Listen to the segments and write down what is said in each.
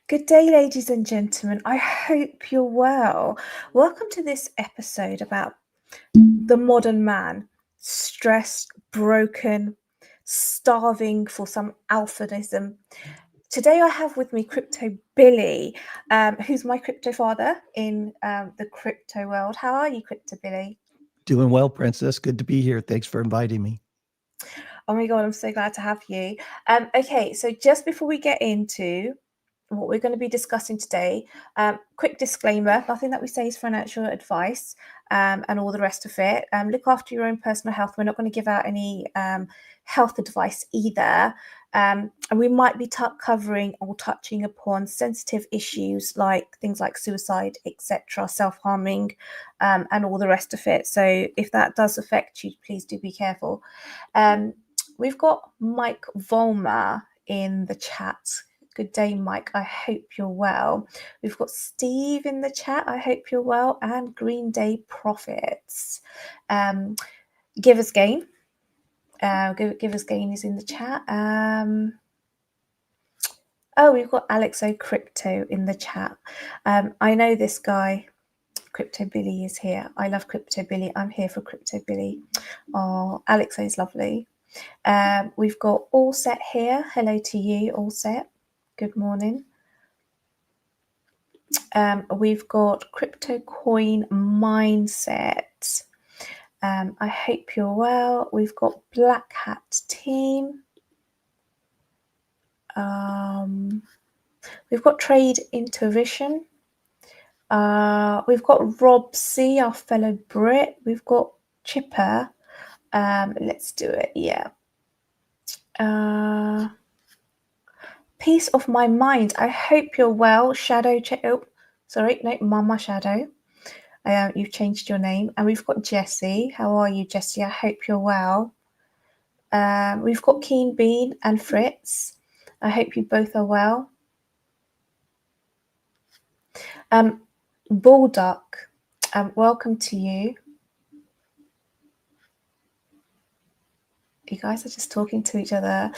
Good day, ladies and gentlemen. I hope you're well. Welcome to this episode about the modern man, stressed, broken, starving for some alphanism. Today, I have with me Crypto Billy, who's my crypto father in the crypto world. How are you, Crypto Billy? Doing well, Princess. Good to be here. Thanks for inviting me. Oh my God, I'm so glad to have you. Okay, so just before we get into what we're going to be discussing today, quick disclaimer, nothing that we say is financial advice, and all the rest of it. Look after your own personal health. We're not going to give out any health advice either. And we might be covering or touching upon sensitive issues like things like suicide, etc., self-harming, and all the rest of it. So if that does affect you, please do be careful. We've got Mike Volmer in the chat. Good day, Mike. I hope you're well. We've got Steve in the chat. I hope you're well. And Green Day Profits. Give us gain. Give us gain is in the chat. Oh, we've got Alex O Crypto in the chat. I know this guy. Crypto Billy is here. I love Crypto Billy. I'm here for Crypto Billy. Oh, Alex O is lovely. We've got All Set here. Hello to you, All Set. Good morning. We've got Crypto Coin Mindset. I hope you're well. We've got Black Hat Team. We've got Trade Intuition. We've got Rob C, our fellow Brit. We've got Chipper. Let's do it. Yeah. Peace of my mind. I hope you're well. Shadow. Mama Shadow. You've changed your name. And we've got Jessie. How are you, Jessie? I hope you're well. We've got Keen Bean and Fritz. I hope you both are well. Bullduck, welcome to you. You guys are just talking to each other.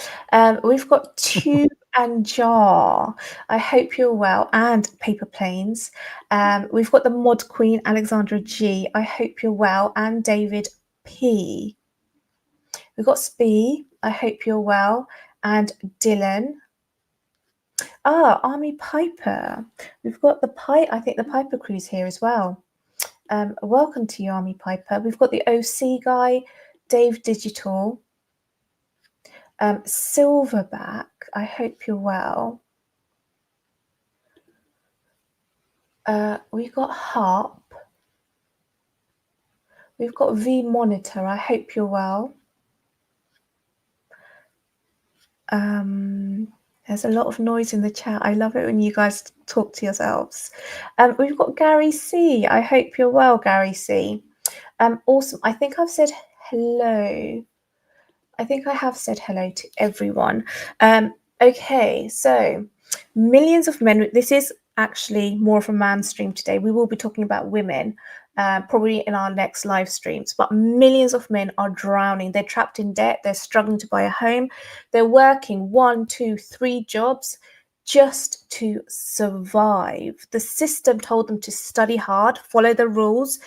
We've got Tube and Jar. I hope you're well. And Paper Planes. We've got the Mod Queen, Alexandra G. I hope you're well. And David P. We've got Spee. I hope you're well. And Dylan. Army Piper. We've got I think the Piper crew's here as well. Welcome to you, Army Piper. We've got the OC guy, Dave Digital. Silverback, I hope you're well. We've got Harp. We've got V Monitor, I hope you're well. There's a lot of noise in the chat. I love it when you guys talk to yourselves. We've got Gary C. I hope you're well, Gary C. Awesome. I think I've said hello. I think I have said hello to everyone. Okay, so millions of men. This is actually more of a man stream today. We will be talking about women probably in our next live streams, but millions of men are drowning. They're trapped in debt. They're struggling to buy a home. They're working 1, 2, 3 jobs just to survive. The system told them to study hard, follow the rules,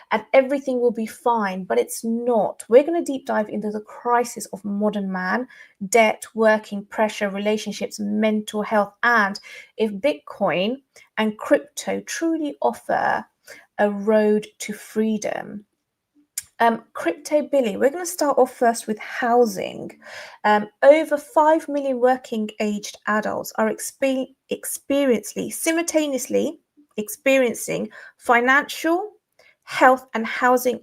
and everything will be fine, but it's not. We're going to deep dive into the crisis of modern man, debt, working pressure, relationships, mental health, and if Bitcoin and crypto truly offer a road to freedom. Crypto Billy, we're going to start off first with housing. Over 5 million working aged adults are simultaneously experiencing financial, health and housing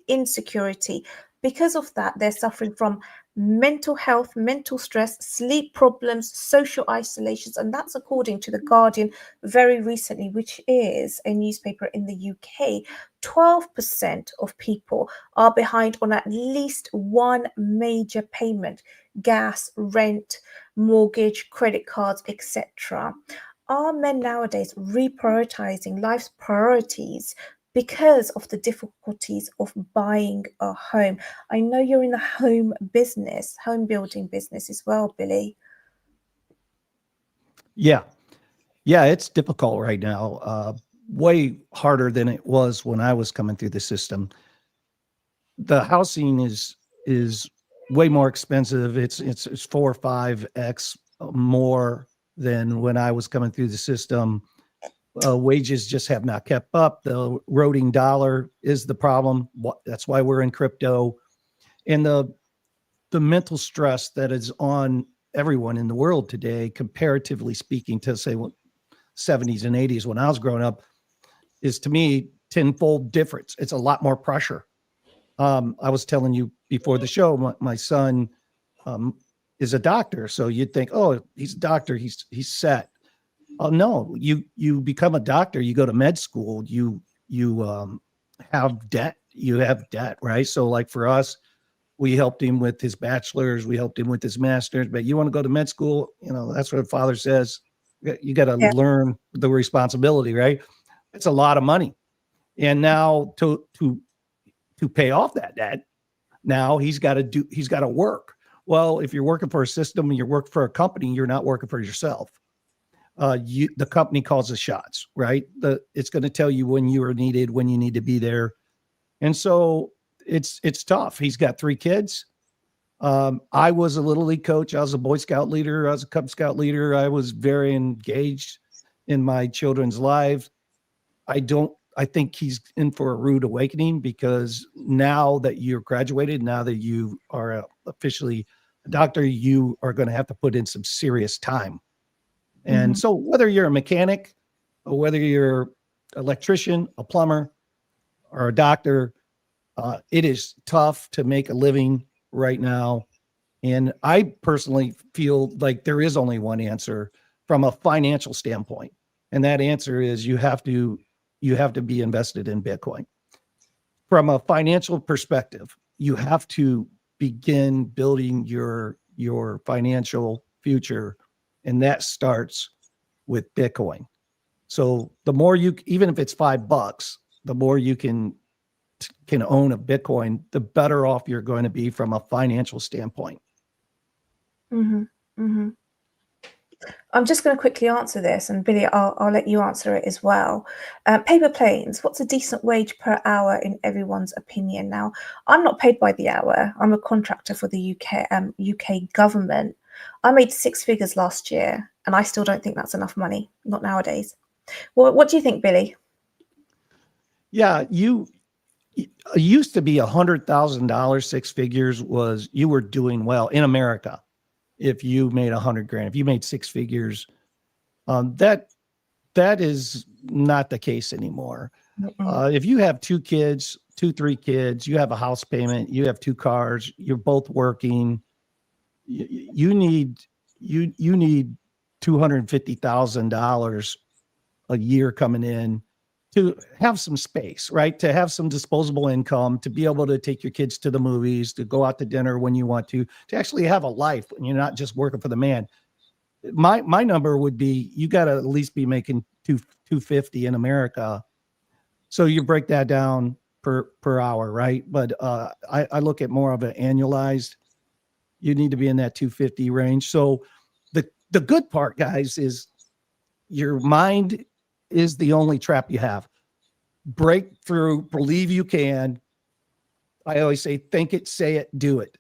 insecurity. Because of that, they're suffering from mental health, mental stress, sleep problems, social isolations, and that's according to The Guardian very recently, which is a newspaper in the UK. 12% of people are behind on at least one major payment: gas, rent, mortgage, credit cards, etc. Are men nowadays reprioritizing life's priorities because of the difficulties of buying a home? I know you're in the home building business as well, Billy. Yeah. Yeah. It's difficult right now. Way harder than it was when I was coming through the system. The housing is way more expensive. It's 4 or 5x more than when I was coming through the system. Wages just have not kept up. The eroding dollar is the problem. That's why we're in crypto, and the mental stress that is on everyone in the world today, comparatively speaking, to say what 70s and 80s when I was growing up, is to me tenfold difference. It's a lot more pressure. I was telling you before the show, my son um, is a doctor, so you'd think, oh, he's a doctor, he's set. Oh no, you become a doctor, you go to med school, you have debt, right? So like for us, we helped him with his bachelor's, we helped him with his master's, but you want to go to med school, that's what father says. You got to Yeah. learn the responsibility, right? It's a lot of money. And now to pay off that debt, now he's got to work. Well, if you're working for a system and you're working for a company, you're not working for yourself. The company calls the shots, right? It's going to tell you when you are needed, when you need to be there. And so it's tough. He's got 3 kids. I was a little league coach. I was a Boy Scout leader. I was a Cub Scout leader. I was very engaged in my children's lives. I think he's in for a rude awakening, because now that you're graduated, now that you are officially a doctor, you are going to have to put in some serious time. And Mhm. so whether you're a mechanic or whether you're an electrician, a plumber, or a doctor, it is tough to make a living right now. And I personally feel like there is only one answer from a financial standpoint. And that answer is you have to be invested in Bitcoin. From a financial perspective, you have to begin building your financial future, and that starts with Bitcoin. So the more even if it's $5, the more you can own a Bitcoin, the better off you're going to be from a financial standpoint. Mhm. Mhm. I'm just going to quickly answer this, and Billy, I'll let you answer it as well. Paper planes. What's a decent wage per hour in everyone's opinion? Now, I'm not paid by the hour. I'm a contractor for the UK government. I made 6 figures last year, and I still don't think that's enough money. Not nowadays. What do you think, Billy? Yeah, it used to be $100,000, 6 figures was you were doing well in America. If you made 100 grand, if you made 6 figures, that is not the case anymore. Mm-mm. If you have 2 kids, 3 kids, you have a house payment, you have 2 cars, you're both working, you need you need $250,000 a year coming in to have some space, right? To have some disposable income, to be able to take your kids to the movies, to go out to dinner when you want to actually have a life when you're not just working for the man. My number would be you got to at least be making 250 in America. So you break that down per hour, right? But I look at more of an annualized. You need to be in that 250 range. So the good part, guys, is your mind is the only trap you have. Break through, believe you can. I always say, think it, say it, do it.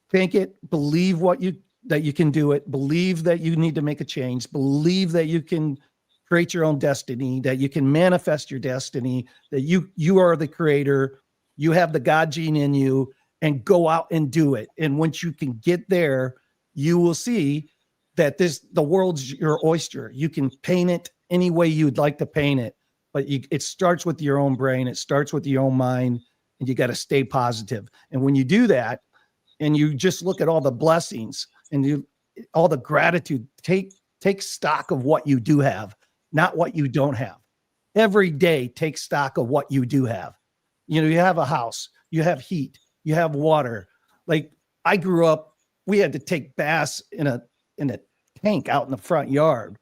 Think it, believe that you can do it, believe that you need to make a change, believe that you can create your own destiny, that you can manifest your destiny, that you are the creator, you have the God gene in you, and go out and do it. And once you can get there, you will see that the world's your oyster. You can paint it any way you'd like to paint it, but it starts with your own brain, it starts with your own mind, and you got to stay positive. And when you do that, and you just look at all the blessings and all the gratitude, take stock of what you do have, not what you don't have. Every day, take stock of what you do have. You have a house, you have heat, you have water. Like I grew up, we had to take baths in a tank out in the front yard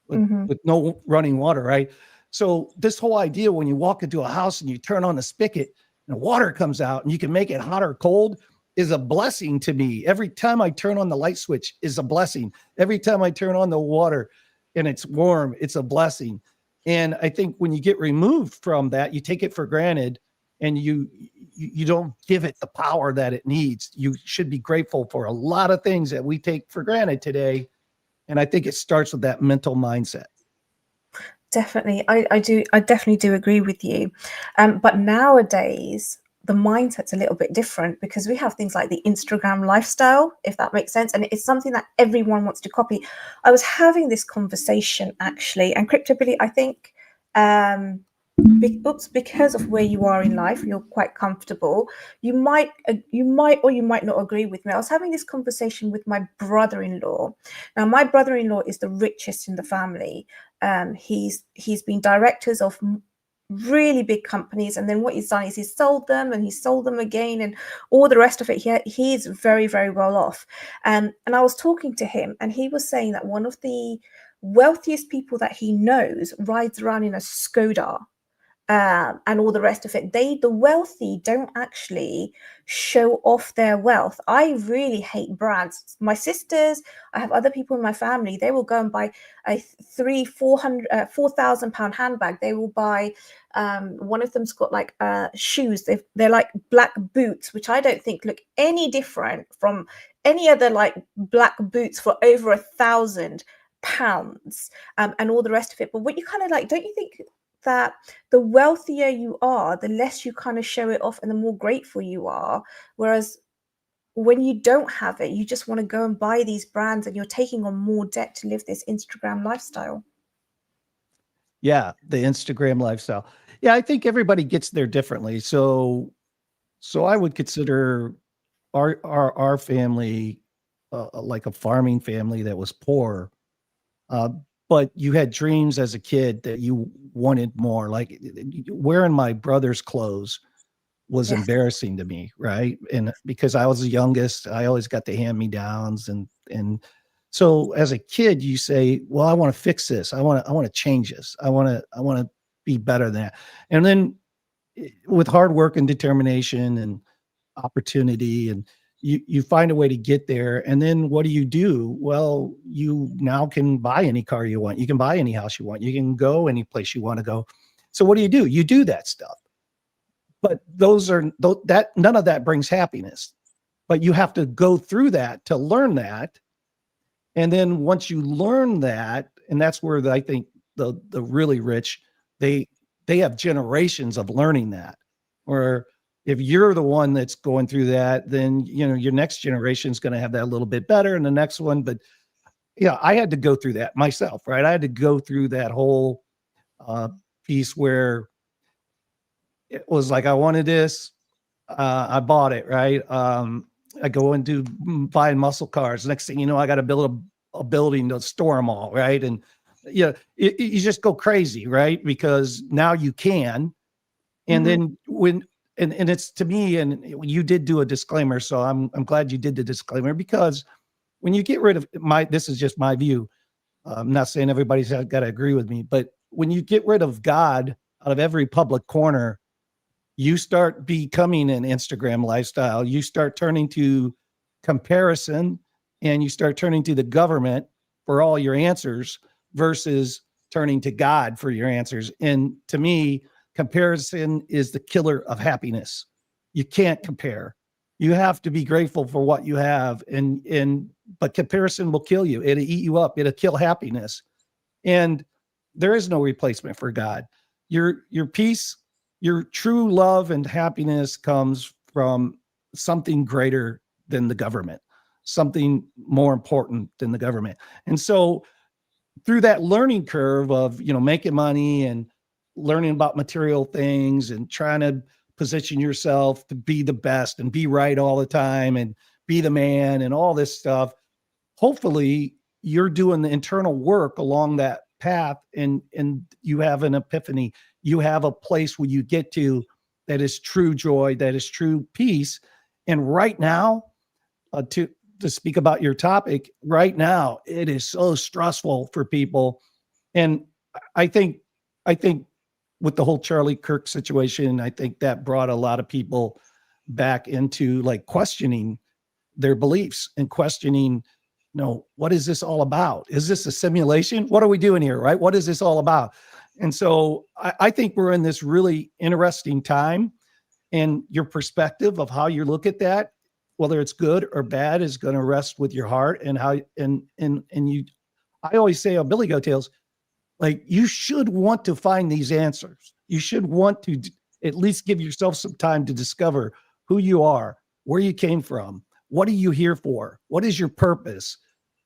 with, Mhm. with no running water, right? So this whole idea, when you walk into a house and you turn on the spigot and water comes out and you can make it hot or cold, is a blessing to me. Every time I turn on the light switch is a blessing. Every time I turn on the water, and it's warm, it's a blessing. And I think when you get removed from that, you take it for granted, and you don't give it the power that it needs. You should be grateful for a lot of things that we take for granted today. And I think it starts with that mental mindset. Definitely. I definitely do agree with you. But nowadays, the mindset's a little bit different because we have things like the Instagram lifestyle, if that makes sense. And it's something that everyone wants to copy. I was having this conversation actually, and CryptoBilly, I think, because of where you are in life, you're quite comfortable. Or you might not agree with me. I was having this conversation with my brother-in-law. Now, my brother-in-law is the richest in the family. He's been directors of really big companies, and then what he's done is he's sold them and he's sold them again, and all the rest of it. He's very, very well off. And I was talking to him, and he was saying that one of the wealthiest people that he knows rides around in a Skoda, and all the rest of it. The wealthy don't actually show off their wealth. I really hate brands. My sisters, I have other people in my family, they will go and buy a 4,000 pound handbag. They will buy, one of them's got like shoes. They're like black boots, which I don't think look any different from any other like black boots for over £1,000, and all the rest of it. But what you kind of like, don't you think that the wealthier you are, the less you kind of show it off and the more grateful you are? Whereas when you don't have it, you just want to go and buy these brands and you're taking on more debt to live this Instagram lifestyle. Yeah, the Instagram lifestyle. Yeah, I think everybody gets there differently. So I would consider our family like a farming family that was poor. Uh, but you had dreams as a kid that you wanted more. Like wearing my brother's clothes was Yes. embarrassing to me, right? And because I was the youngest, I always got the hand-me-downs, and so as a kid, you say, "Well, I want to fix this. I want to change this. I want to be better than that." And then with hard work and determination and opportunity, and you find a way to get there. And then what do? Well, you now can buy any car you want. You can buy any house you want. You can go any place you want to go. So what do? You do that stuff. But that none of that brings happiness. But you have to go through that to learn that. And then once you learn that, and that's where I think the really rich, they have generations of learning that. Or if you're the one that's going through that, then your next generation is going to have that a little bit better, and the next one. But yeah, I had to go through that myself, right? I had to go through that whole uh, piece where it was like I wanted this, I bought it, right? I go into buying muscle cars. Next thing you know, I got to build a building to store them all, right? And you just go crazy, right? Because now you can. And Mhm. then and it's to me, and you did do a disclaimer, so I'm glad you did the disclaimer, because when you get rid of this is just my view. I'm not saying everybody's got to agree with me, but when you get rid of God out of every public corner, you start becoming an Instagram lifestyle. You start turning to comparison, and you start turning to the government for all your answers versus turning to God for your answers. And to me, comparison is the killer of happiness. You can't compare. You have to be grateful for what you have, but comparison will kill you. It'll eat you up. It'll kill happiness. And there is no replacement for God. Your peace, your true love and happiness comes from something greater than the government, something more important than the government. And so through that learning curve of, making money and learning about material things and trying to position yourself to be the best and be right all the time and be the man and all this stuff, hopefully you're doing the internal work along that path, and you have an epiphany. You have a place where you get to that is true joy, that is true peace. And right now, to speak about your topic, right now it is so stressful for people. And I think I think with the whole Charlie Kirk situation, I think that brought a lot of people back into like questioning their beliefs and questioning what is this all about? Is this a simulation? What are we doing here, right? What is this all about? And so I think we're in this really interesting time, and your perspective of how you look at that, whether it's good or bad, is going to rest with your heart and how, and you, I always say on Billy Goat Tales, like, you should want to find these answers. You should want to at least give yourself some time to discover who you are, where you came from, what are you here for? What is your purpose?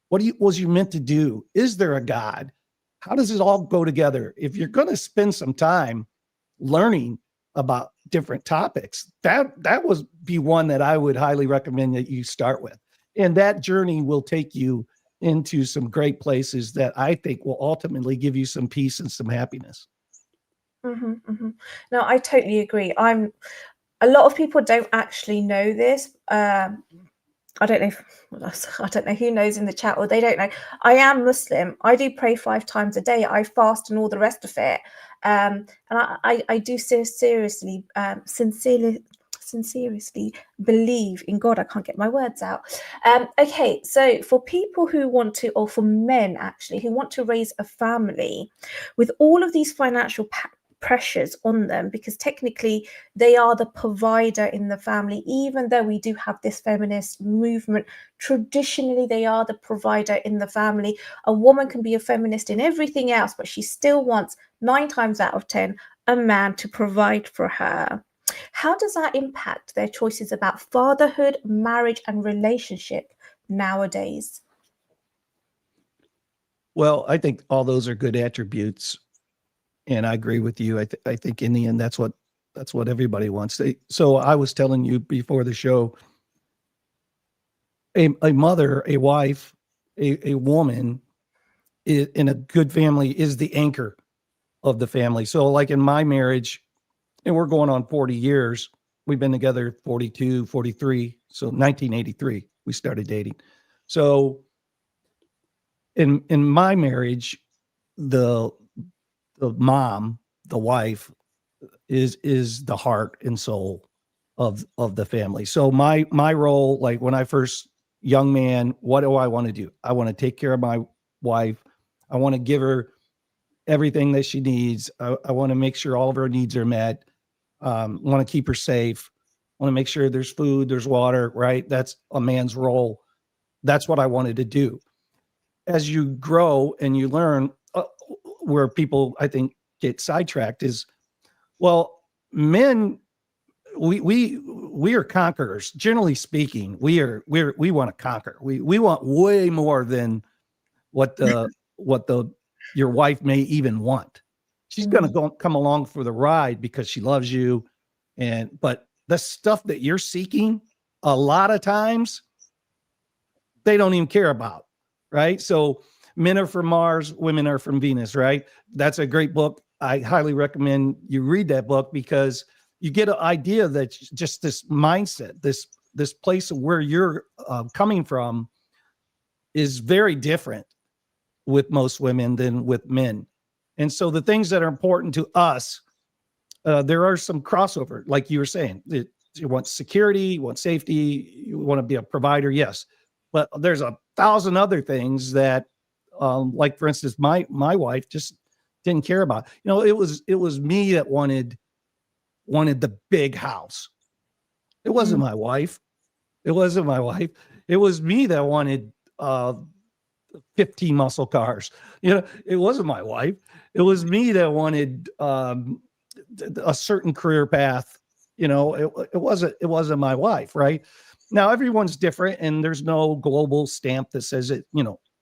What was you meant to do? Is there a God? How does it all go together? If you're going to spend some time learning about different topics, that would be one that I would highly recommend that you start with. And that journey will take you into some great places that I think will ultimately give you some peace and some happiness. No, I totally agree. A lot of people don't actually know this. I don't know I don't know who knows in the chat, or they don't know. I am Muslim. I do pray 5 times a day. I fast and all the rest of it. And I do seriously, sincerely believe in God. I can't get my words out. Okay, so for people who want to, or for men actually, who want to raise a family with all of these financial pressures on them, because technically they are the provider in the family, even though we do have this feminist movement, traditionally they are the provider in the family. A woman can be a feminist in everything else, but she still wants 9 times out of 10 a man to provide for her. How does that impact their choices about fatherhood, marriage, and relationship nowadays? Well, I think all those are good attributes, and I agree with you. I think in the end, that's what everybody wants. So I was telling you before the show, a mother, a wife, a woman in a good family is the anchor of the family. So like in my marriage, and we're going on 40 years, we've been together 42, 43. So 1983, we started dating. So in my marriage, the mom, the wife, is the heart and soul of the family. So my role, like when I first young man, what do I want to do? I want to take care of my wife. I want to give her everything that she needs. I want to make sure all of her needs are met. Want to keep her safe. Want to make sure there's food, there's water, right? That's a man's role. That's what I wanted to do. As you grow and you learn, where people, I think, get sidetracked is, well, men, we are conquerors. Generally speaking, we want to conquer. We want way more than what your wife may even want. She's going to come along for the ride because she loves you. But the stuff that you're seeking, a lot of times they don't even care about. Right. So men are from Mars, women are from Venus. Right. That's a great book. I highly recommend you read that book, because you get an idea that just this mindset, this place of where you're coming from is very different with most women than with men. And so the things that are important to us, there are some crossover, like you were saying. You want security, you want safety, you want to be a provider, yes. But there's 1,000 other things that, like for instance, my wife just didn't care about. It was me that wanted the big house. It wasn't my wife. It wasn't my wife. It was me that wanted 15 muscle cars. It wasn't my wife. It was me that wanted a certain career path. It wasn't my wife. Right now, everyone's different, and there's no global stamp that says it.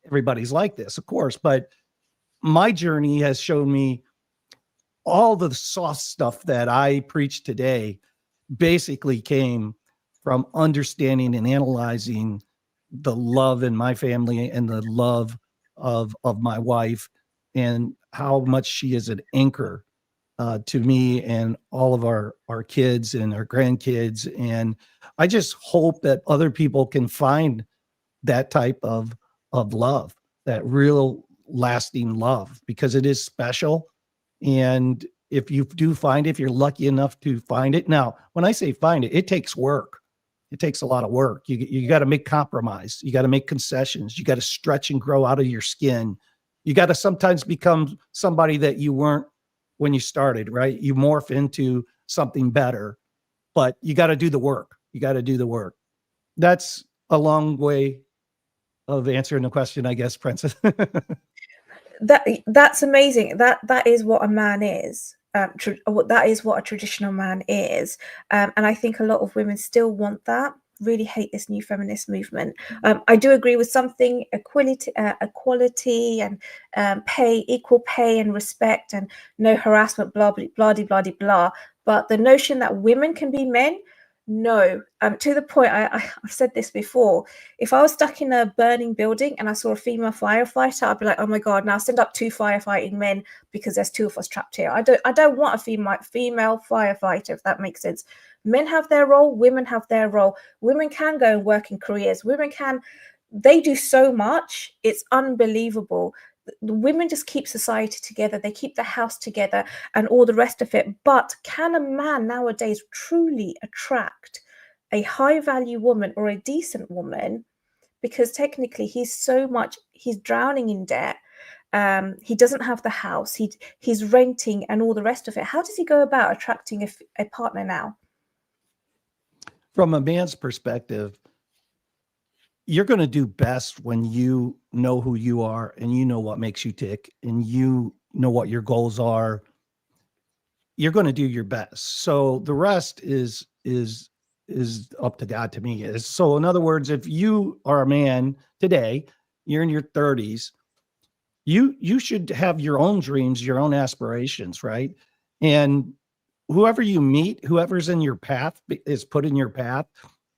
Everybody's like this, of course. But my journey has shown me all the soft stuff that I preach today basically came from understanding and analyzing the love in my family and the love of my wife, and how much she is an anchor to me and all of our kids and our grandkids. And I just hope that other people can find that type of love, that real lasting love, because it is special. And if you do find it, if you're lucky enough to find it. Now, when I say find it, it takes work. It takes a lot of work. You got to make compromise. You got to make concessions. You got to stretch and grow out of your skin. You got to sometimes become somebody that you weren't when you started, right? You morph into something better, but you got to do the work. You got to do the work. That's a long way of answering the question, I guess, Princess. That's amazing. That is what a man is. That is what a traditional man is, and I think a lot of women still want that. Really hate this new feminist movement. I do agree with something equality and equal pay and respect, and no harassment, blah blah blah blah blah blah. But the notion that women can be men, no. To the point, I've said this before. If I was stuck in a burning building and I saw a female firefighter, I'd be like, oh my God, now send up 2 firefighting men because there's 2 of us trapped here. I don't want a female firefighter, if that makes sense. Men have their role, women have their role. Women can go and work in careers. They do so much. It's unbelievable. The women just keep society together. They keep the house together and all the rest of it. But can a man nowadays truly attract a high value woman or a decent woman? Because technically he's drowning in debt. He doesn't have the house. He's renting and all the rest of it. How does he go about attracting a partner now? From a man's perspective, you're going to do best when you know who you are and you know what makes you tick and you know what your goals are. You're going to do your best. So the rest is up to God to me. So in other words, if you are a man today, you're in your 30s, you should have your own dreams, your own aspirations, right? And whoever you meet, whoever's in your path is put in your path.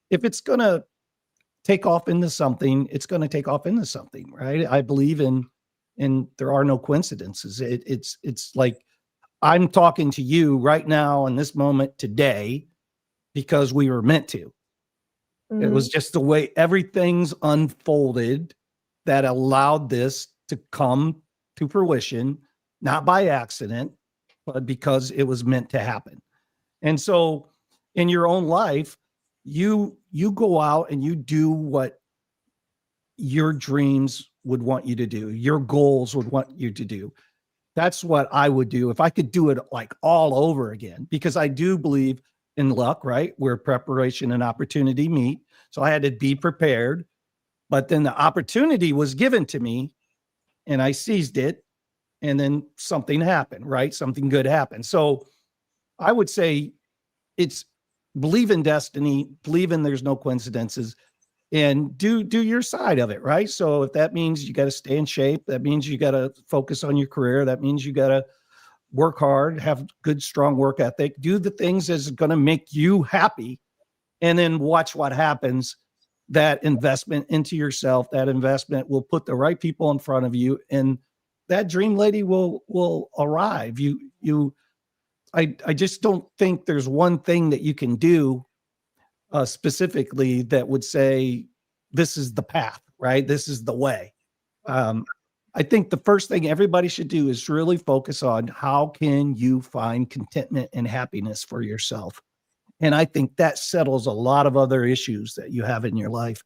If it's going to take off into something, it's going to take off into something, right? I believe in there are no coincidences. It's like I'm talking to you right now in this moment today because we were meant to. Mm-hmm. It was just the way everything's unfolded that allowed this to come to fruition, not by accident, but because it was meant to happen. And so in your own life, you go out and you do what your dreams would want you to do, your goals would want you to do. That's what I would do if I could do it like all over again, because I do believe in luck, right? Where preparation and opportunity meet. So I had to be prepared, but then the opportunity was given to me and I seized it, and then something happened, right? Something good happened. So I would say it's believe in destiny, believe in there's no coincidences, and do your side of it, right? So if that means you got to stay in shape, that means you got to focus on your career, that means you got to work hard, have good, strong work ethic, do the things that's going to make you happy, and then watch what happens. That investment into yourself, that investment will put the right people in front of you, and that dream lady will arrive. I just don't think there's one thing that you can do specifically that would say this is the path, right? This is the way. I think the first thing everybody should do is really focus on how can you find contentment and happiness for yourself. And I think that settles a lot of other issues that you have in your life.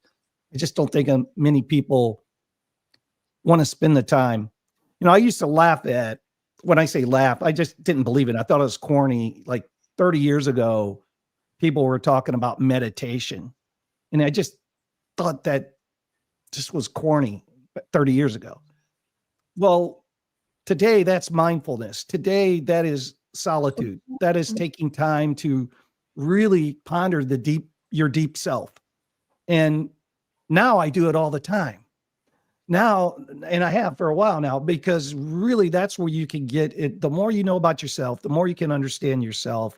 I just don't think many people want to spend the time. You know, I used to laugh at, when I say laugh, I just didn't believe it. I thought it was corny. Like 30 years ago, people were talking about meditation. And I just thought that just was corny 30 years ago. Well, today that's mindfulness. Today that is solitude. That is taking time to really ponder your deep self. And now I do it all the time. Now, and I have for a while now, because really that's where you can get it. The more you know about yourself, the more you can understand yourself,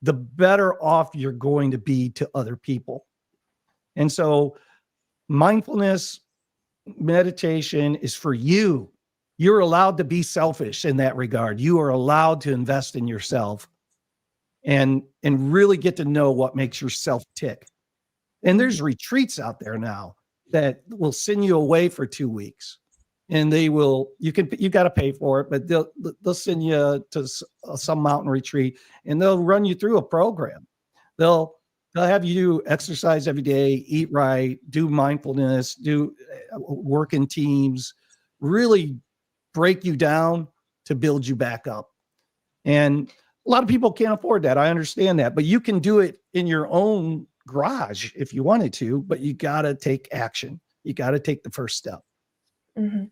the better off you're going to be to other people. And so mindfulness, meditation is for you. You're allowed to be selfish in that regard. You are allowed to invest in yourself and really get to know what makes yourself tick. And there's retreats out there now that will send you away for 2 weeks, and you got to pay for it, but they'll send you to some mountain retreat and they'll run you through a program. They'll They'll have you exercise every day, eat right, do mindfulness, do work in teams, really break you down to build you back up. And a lot of people can't afford that. I understand that, but you can do it in your own garage if you wanted to, but you got to take action. You got to take the first step. Hmm.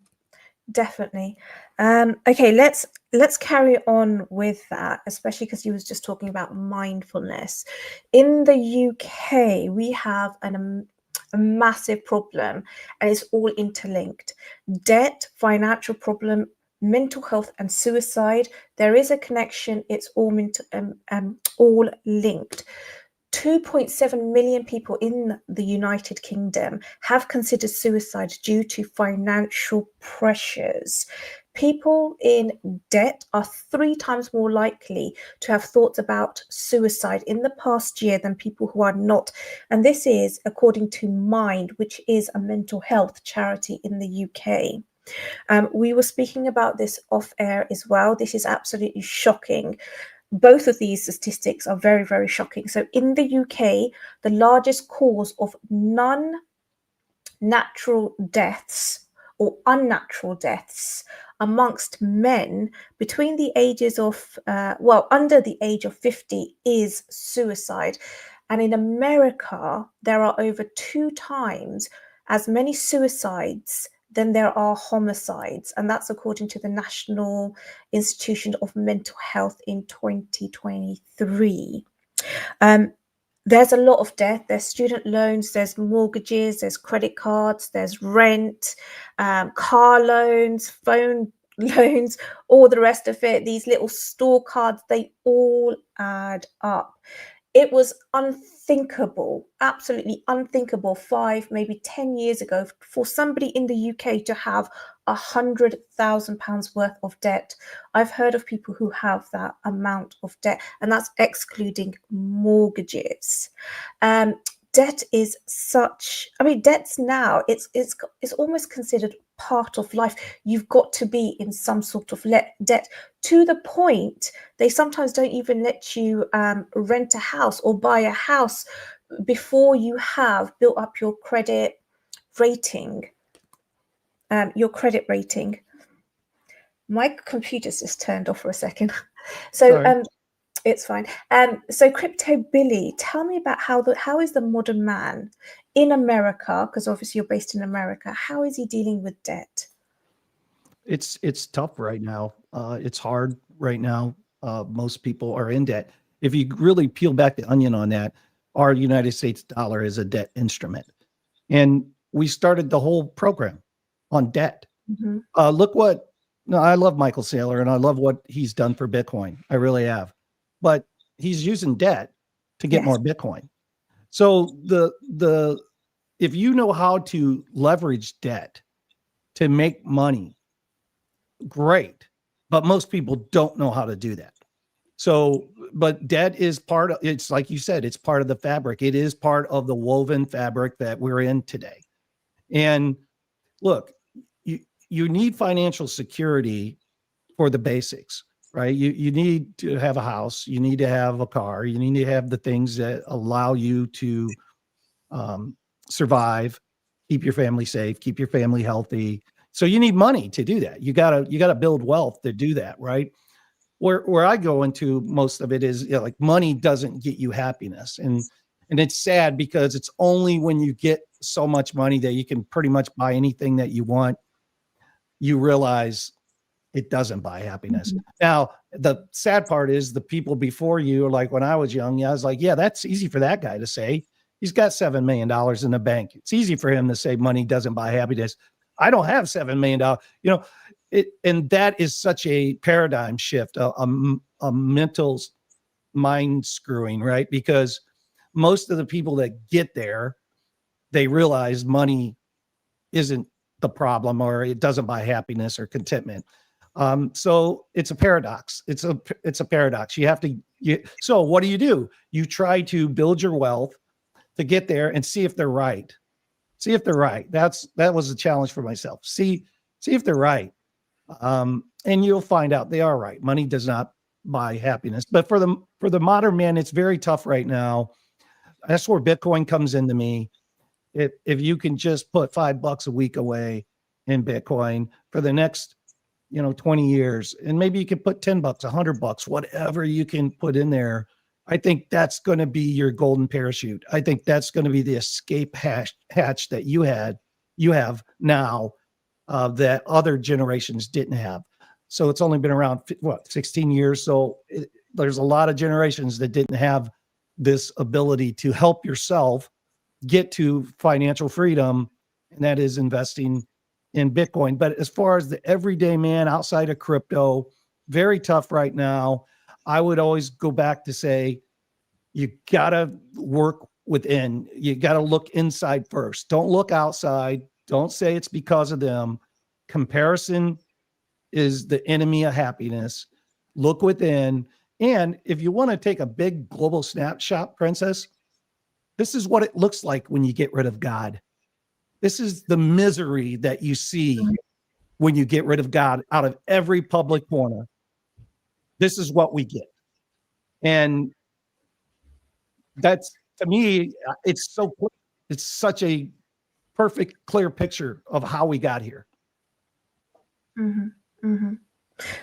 Definitely. Okay, let's carry on with that, especially because you was just talking about mindfulness. In the UK, we have a massive problem, and it's all interlinked. Debt, financial problem, mental health, and suicide. There is a connection. It's all linked. 2.7 million people in the United Kingdom have considered suicide due to financial pressures. People in debt are 3 times more likely to have thoughts about suicide in the past year than people who are not. And this is according to Mind, which is a mental health charity in the UK. We were speaking about this off air as well. This is absolutely shocking. Both of these statistics are very, very shocking. So in the UK, the largest cause of non-natural deaths or unnatural deaths amongst men between the ages of, under the age of 50 is suicide. And in America, there are over 2 times as many suicides than there are homicides. And that's according to the National Institution of Mental Health in 2023. There's a lot of debt. There's student loans, there's mortgages, there's credit cards, there's rent, car loans, phone loans, all the rest of it. These little store cards, they all add up. It was unthinkable, absolutely unthinkable 5, maybe 10 years ago for somebody in the UK to have £100,000 worth of debt. I've heard of people who have that amount of debt, and that's excluding mortgages. Debt is debt's now, it's almost considered part of life. You've got to be in some sort of debt, to the point they sometimes don't even let you rent a house or buy a house before you have built up your credit rating. My computer's just turned off for a second. So Sorry. it's fine. So Crypto Billy, tell me about how is the modern man in America, because obviously you're based in America, how is he dealing with debt? It's tough right now. It's hard right now. Most people are in debt. If you really peel back the onion on that, our United States dollar is a debt instrument. And we started the whole program on debt. Mm-hmm. Look what, no, I love Michael Saylor and I love what he's done for Bitcoin. I really have. But he's using debt to get Yes. more Bitcoin. So if you know how to leverage debt to make money, great. But most people don't know how to do that. So, but debt is part of, it's like you said, it's part of the fabric. It is part of the woven fabric that we're in today. And look, you need financial security for the basics, right? You need to have a house, you need to have a car, you need to have the things that allow you to survive, keep your family safe, keep your family healthy. So you need money to do that. You gotta build wealth to do that, right? Where I go into most of it is, like, money doesn't get you happiness, and it's sad because it's only when you get so much money that you can pretty much buy anything that you want, you realize it doesn't buy happiness. Mm-hmm. Now, the sad part is the people before you, like when I was young, yeah, I was like, yeah, that's easy for that guy to say. He's got $7 million in the bank. It's easy for him to say money doesn't buy happiness. I don't have $7 million. And that is such a paradigm shift, a mental mind screwing, right? Because most of the people that get there, they realize money isn't the problem, or it doesn't buy happiness or contentment. So it's a paradox. It's a paradox. So what do? You try to build your wealth to get there and see if they're right. See if they're right. That was a challenge for myself. See if they're right. And you'll find out they are right. Money does not buy happiness. But for the modern man, it's very tough right now that's where Bitcoin comes into me. If you can just put $5 a week away in Bitcoin for the next, 20 years, and maybe you can put $10, $100, whatever you can put in there. I think that's going to be your golden parachute. I think that's going to be the escape hatch that you have now, that other generations didn't have. So it's only been around 16 years. So there's a lot of generations that didn't have this ability to help yourself get to financial freedom, and that is investing in Bitcoin. But as far as the everyday man outside of crypto, very tough right now. I would always go back to say, you got to work within. You got to look inside first. Don't look outside. Don't say it's because of them. Comparison is the enemy of happiness. Look within. And if you want to take a big global snapshot, Princess, this is what it looks like when you get rid of God. This is the misery that you see when you get rid of God out of every public corner. This is what we get. And that's, to me, it's such a perfect, clear picture of how we got here. Mm-hmm. Mm-hmm.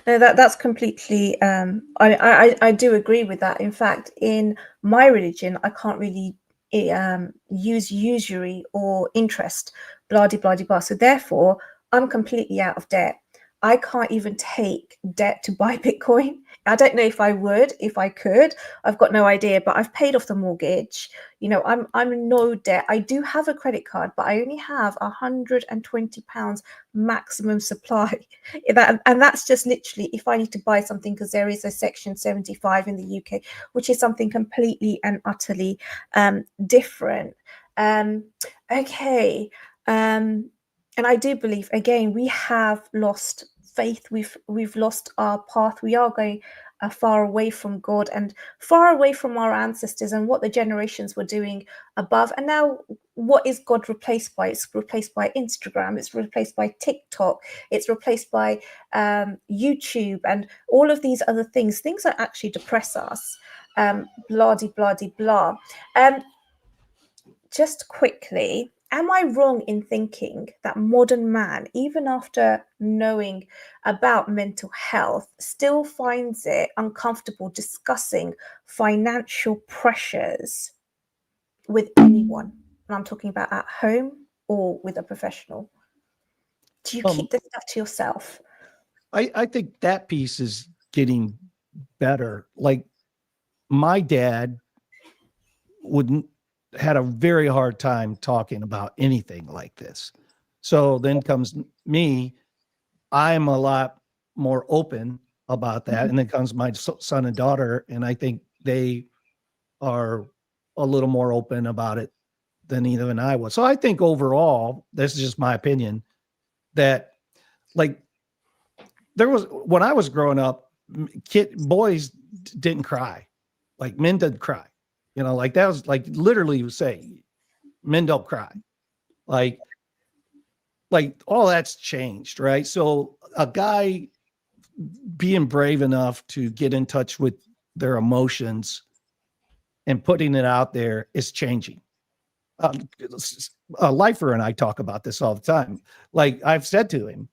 No, that's completely. I do agree with that. In fact, in my religion, I can't really use usury or interest, blah de blah de blah. So therefore, I'm completely out of debt. I can't even take debt to buy Bitcoin. I don't know if I would, if I could. I've got no idea, but I've paid off the mortgage. I'm in no debt. I do have a credit card, but I only have £120 maximum supply. And that's just literally if I need to buy something, because there is a Section 75 in the UK, which is something completely and utterly different. Okay. And I do believe, again, we have lost faith. We've lost our path. We are going far away from God and far away from our ancestors and what the generations were doing above. And now, what is God replaced by? It's replaced by Instagram. It's replaced by TikTok. It's replaced by YouTube and all of these other things. Things that actually depress us. Blah de blah de blah. Just quickly, am I wrong in thinking that modern man, even after knowing about mental health, still finds it uncomfortable discussing financial pressures with anyone? And I'm talking about at home or with a professional. Do you keep this stuff to yourself? I think that piece is getting better. Like, my dad had a very hard time talking about anything like this. So then comes me. I'm a lot more open about that. Mm-hmm. And then comes my son and daughter. And I think they are a little more open about it than even I was. So I think overall, this is just my opinion, that like when I was growing up, boys didn't cry. Like, men didn't cry. Like, that was like literally you say, men don't cry. Like all that's changed, right? So a guy being brave enough to get in touch with their emotions and putting it out there is changing. Lifer and I talk about this all the time. Like, I've said to him,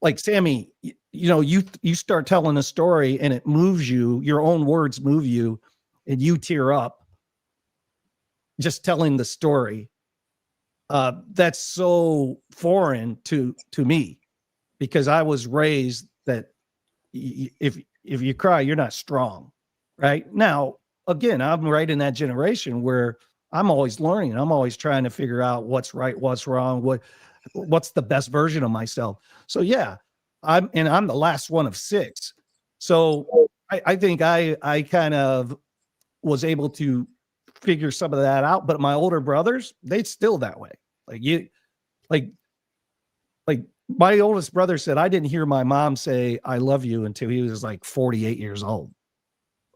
like, Sammy, you start telling a story and it moves you, your own words move you, and you tear up just telling the story. That's so foreign to me, because I was raised that if you cry, you're not strong. Right now, again, I'm right in that generation where I'm always learning. I'm always trying to figure out what's right, what's wrong, what's the best version of myself. So yeah, I'm the last one of 6. So I think I kind of was able to figure some of that out. But my older brothers, they still that way. Like my oldest brother said, I didn't hear my mom say, I love you until he was like 48 years old.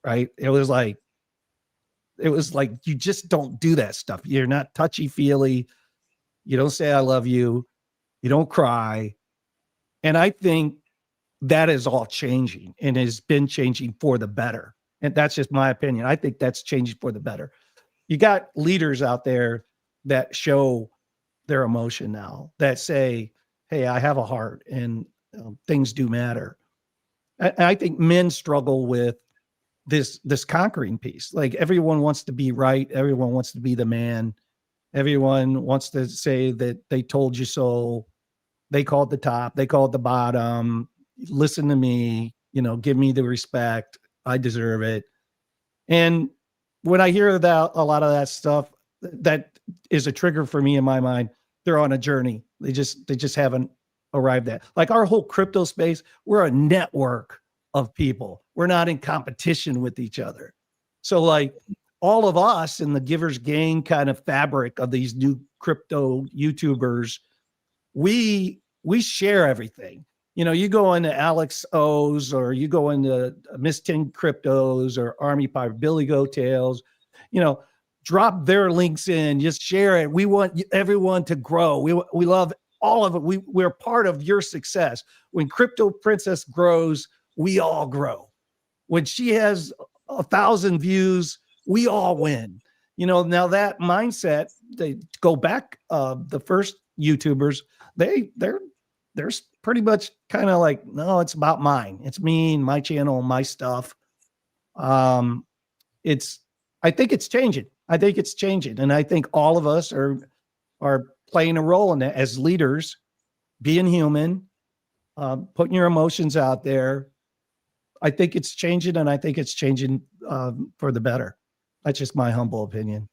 Right. It was like, you just don't do that stuff. You're not touchy feely. You don't say, I love you. You don't cry. And I think that is all changing and has been changing for the better. And that's just my opinion. I think that's changed for the better. You got leaders out there that show their emotion now, that say, hey, I have a heart and things do matter. I think men struggle with this conquering piece. Like everyone wants to be right. Everyone wants to be the man. Everyone wants to say that they told you so. They called the top. They called the bottom. Listen to me. Give me the respect. I deserve it. And when I hear that, a lot of that stuff, that is a trigger for me in my mind. They're on a journey. They just haven't arrived at. Like our whole crypto space, we're a network of people. We're not in competition with each other. So like all of us in the givers gain kind of fabric of these new crypto YouTubers, we share everything. You go into Alex O's, or you go into Miss 10 Cryptos or Army Pie, Billy Go Tales, drop their links in, just share it. We want everyone to grow. We love all of it. We're part of your success. When Crypto Princess grows, we all grow. When she has 1,000 views, we all win. Now that mindset, they go back, the first YouTubers, they're pretty much kind of like, no, it's about mine. It's me and my channel, my stuff. It's, I think it's changing. And I think all of us are playing a role in that as leaders, being human, putting your emotions out there. I think it's changing, and I think it's changing for the better. That's just my humble opinion.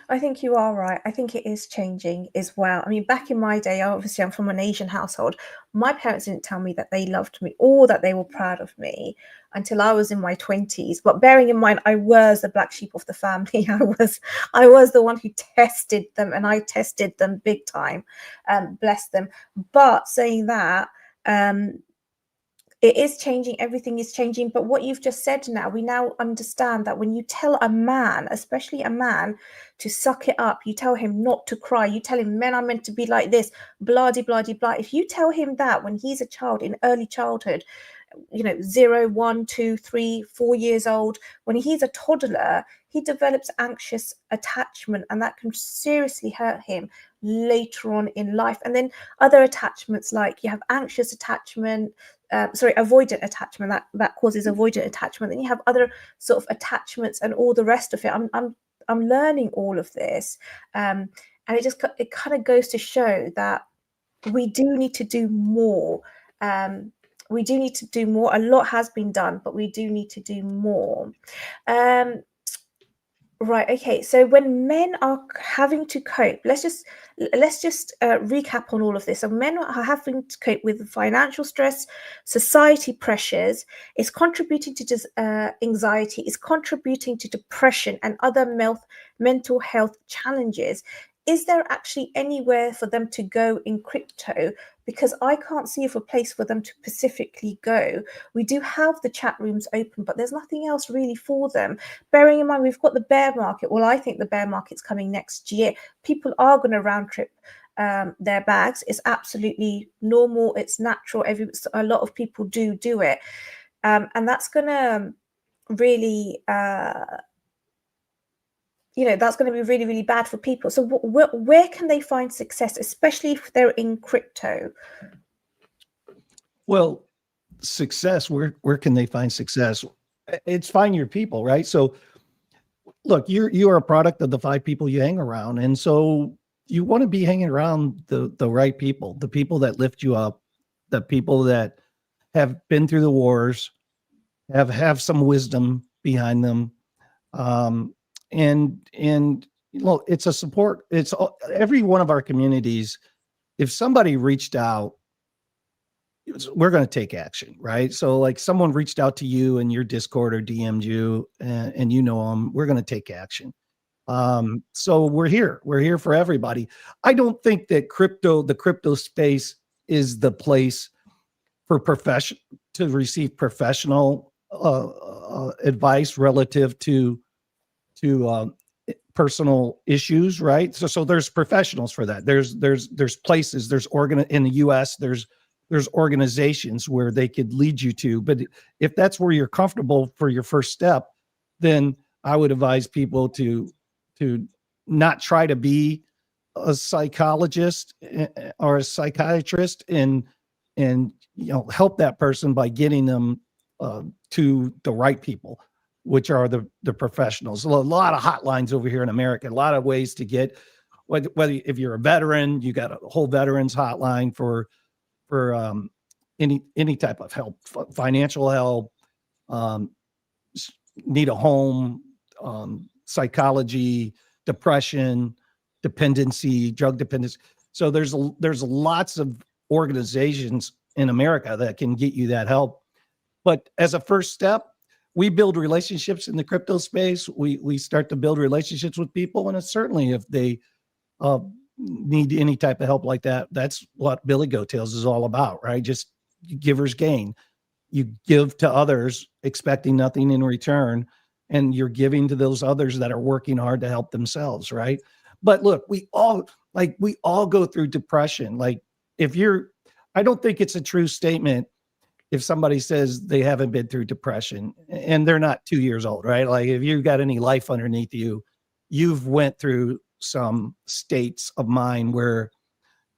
I think you are right. I think it is changing as well. I mean, back in my day, obviously I'm from an Asian household. My parents didn't tell me that they loved me or that they were proud of me until I was in my 20s. But bearing in mind, I was the black sheep of the family. I was the one who tested them, and I tested them big time. Bless them. But saying that, it is changing. Everything is changing. But what you've just said now, we now understand that when you tell a man, especially a man, to suck it up, you tell him not to cry, you tell him men are meant to be like this, blah, de, blah, de, blah. If you tell him that when he's a child in early childhood, 0, 1, 2, 3, 4 years old, when he's a toddler, he develops anxious attachment, and that can seriously hurt him later on in life. And then other attachments, like you have anxious attachment, avoidant attachment, that causes avoidant attachment. Then you have other sort of attachments and all the rest of it. I'm learning all of this, and it kind of goes to show that we do need to do more. We do need to do more. A lot has been done, but we do need to do more. Right. Okay. So when men are having to cope, let's just recap on all of this. So men are having to cope with financial stress, society pressures. It's contributing to anxiety. It's contributing to depression and other mental health challenges. Is there actually anywhere for them to go in crypto? Because I can't see of a place for them to specifically go. We do have the chat rooms open, but there's nothing else really for them. Bearing in mind, we've got the bear market. Well, I think the bear market's coming next year. People are going to round trip their bags. It's absolutely normal. It's natural. A lot of people do it. And that's going to really... that's going to be really, really bad for people. So where can they find success, especially if they're in crypto? Well, success, where can they find success? It's find your people, right? So look, you are a product of the 5 people you hang around. And so you want to be hanging around the right people, the people that lift you up, the people that have been through the wars, have some wisdom behind them. And look, it's a support. It's every one of our communities. If somebody reached out, we're going to take action, right? So like someone reached out to you in your Discord or DM'd you, and you know them, we're going to take action. So we're here for everybody. I don't think that the crypto space is the place for to receive professional advice relative to personal issues, right? So there's professionals for that. There's places, in the US, there's there's organizations where they could lead you to. But if that's where you're comfortable for your first step, then I would advise people to not try to be a psychologist or a psychiatrist, and help that person by getting them to the right people, which are the professionals. A lot of hotlines over here in America, a lot of ways to get, whether if you're a veteran, you got a whole veterans hotline for any type of help, financial help, um, need a home, psychology, depression, dependency, drug dependence. So there's lots of organizations in America that can get you that help. But as a first step, we build relationships in the crypto space. We start to build relationships with people, and it's certainly if they uh, need any type of help like that, that's what Billy Goat Tales is all about, right? Just givers gain. You give to others expecting nothing in return, and you're giving to those others that are working hard to help themselves, right? But look, we all go through depression. Like, if you're, I don't think it's a true statement if somebody says they haven't been through depression and they're not 2 years old, right? Like, if you've got any life underneath you, you've went through some states of mind where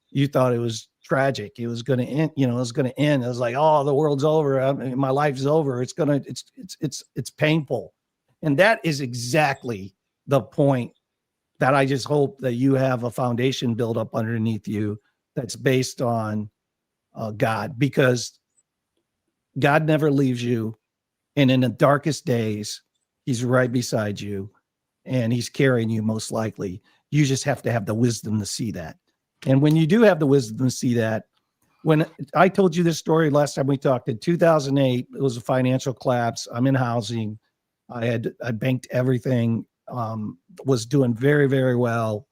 you thought it was tragic. It was going to end, it was going to end. It was like, oh, the world's over. My life's over. It's painful. And that is exactly the point that I just hope that you have a foundation built up underneath you that's based on God, because God never leaves you. And in the darkest days, he's right beside you and he's carrying you most likely. You just have to have the wisdom to see that. And when you do have the wisdom to see that, when I told you this story last time we talked in 2008, it was a financial collapse. I'm in housing. I banked everything, was doing very, very well.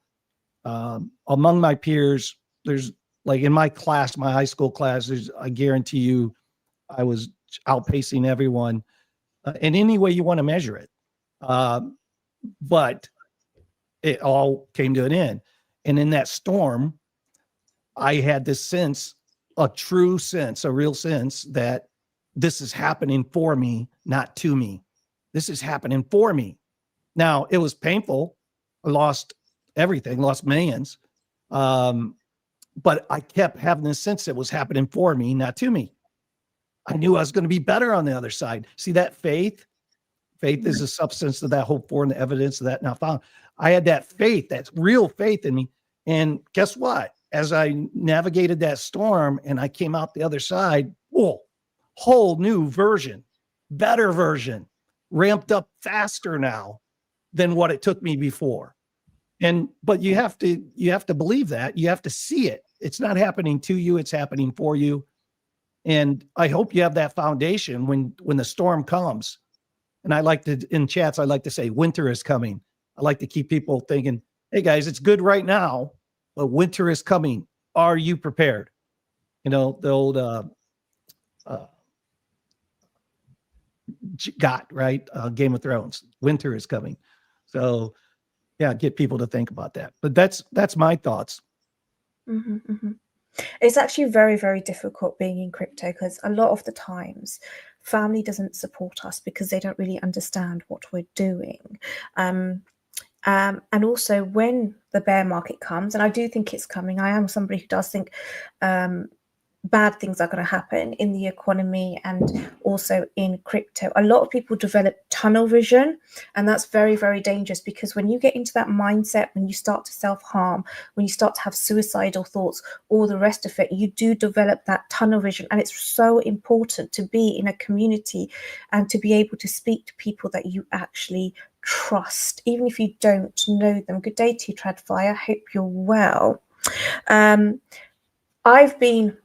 Among my peers, there's like in my class, my high school class, I guarantee you, I was outpacing everyone in any way you want to measure it. But it all came to an end. And in that storm, I had this sense, a true sense, a real sense that this is happening for me, not to me. This is happening for me. Now, it was painful. I lost everything, lost millions. But I kept having this sense it was happening for me, not to me. I knew I was going to be better on the other side. See that faith? Faith is the substance of that hope for and the evidence of that not found. I had that faith, that real faith in me. And guess what? As I navigated that storm and I came out the other side, whole new version, better version, ramped up faster now than what it took me before. But you have to believe that. You have to see it. It's not happening to you, it's happening for you. And I hope you have that foundation when the storm comes. And I like to, in chats, I like to say winter is coming. I like to keep people thinking, hey guys, it's good right now, but winter is coming. Are you prepared? The old got right. Game of Thrones. Winter is coming. So yeah, get people to think about that. But that's my thoughts. Mm-hmm, mm-hmm. It's actually very, very difficult being in crypto because a lot of the times family doesn't support us because they don't really understand what we're doing. And also when the bear market comes, and I do think it's coming, I am somebody who does think bad things are going to happen in the economy and also in crypto. A lot of people develop tunnel vision, and that's very, very dangerous because when you get into that mindset, when you start to self-harm, when you start to have suicidal thoughts, all the rest of it, you do develop that tunnel vision. And it's so important to be in a community and to be able to speak to people that you actually trust, even if you don't know them. Good day to you, Tradfire. Hope you're well. I've been,